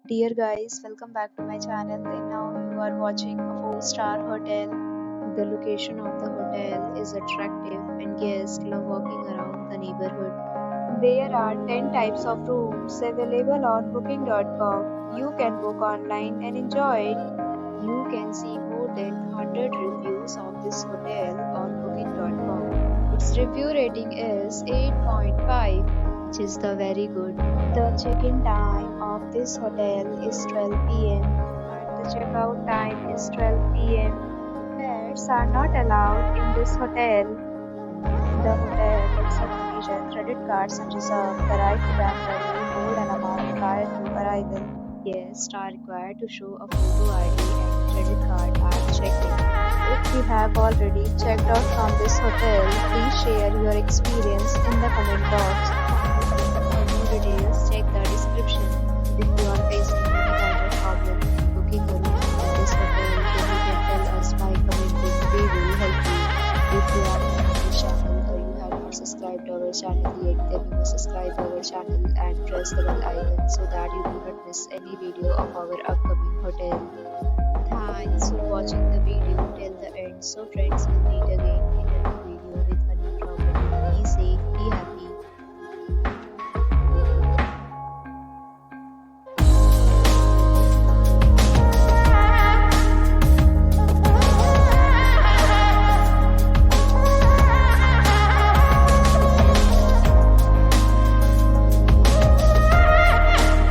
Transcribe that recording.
Dear guys, welcome back to my channel. And now you are watching a 4-star hotel. The location of the hotel is attractive and guests love walking around the neighborhood. There are 10 types of rooms available on booking.com. You can book online and enjoy it. You can see more than 100 reviews of this hotel on booking.com. Its review rating is 8.5, which is the very good. The check-in time of this hotel is 12 p.m. and the check-out time is 12 p.m. Pets are not allowed in this hotel. The hotel accepts major credit cards and reserves the right to temporarily hold an amount prior to arrival. Guests are required to show a photo ID and credit card at check-in. If you have already checked out from this hotel, please share your experience in the comment box. For more details, check the description. If you are facing any kind of problem booking a room in this hotel, then you can tell us by commenting. We will help you. If you are new to this channel or you have not subscribed to our channel yet, then you must subscribe to our channel and press the bell icon so that you do not miss any video of our upcoming hotel. Thanks for watching the video till the end. So friends, will meet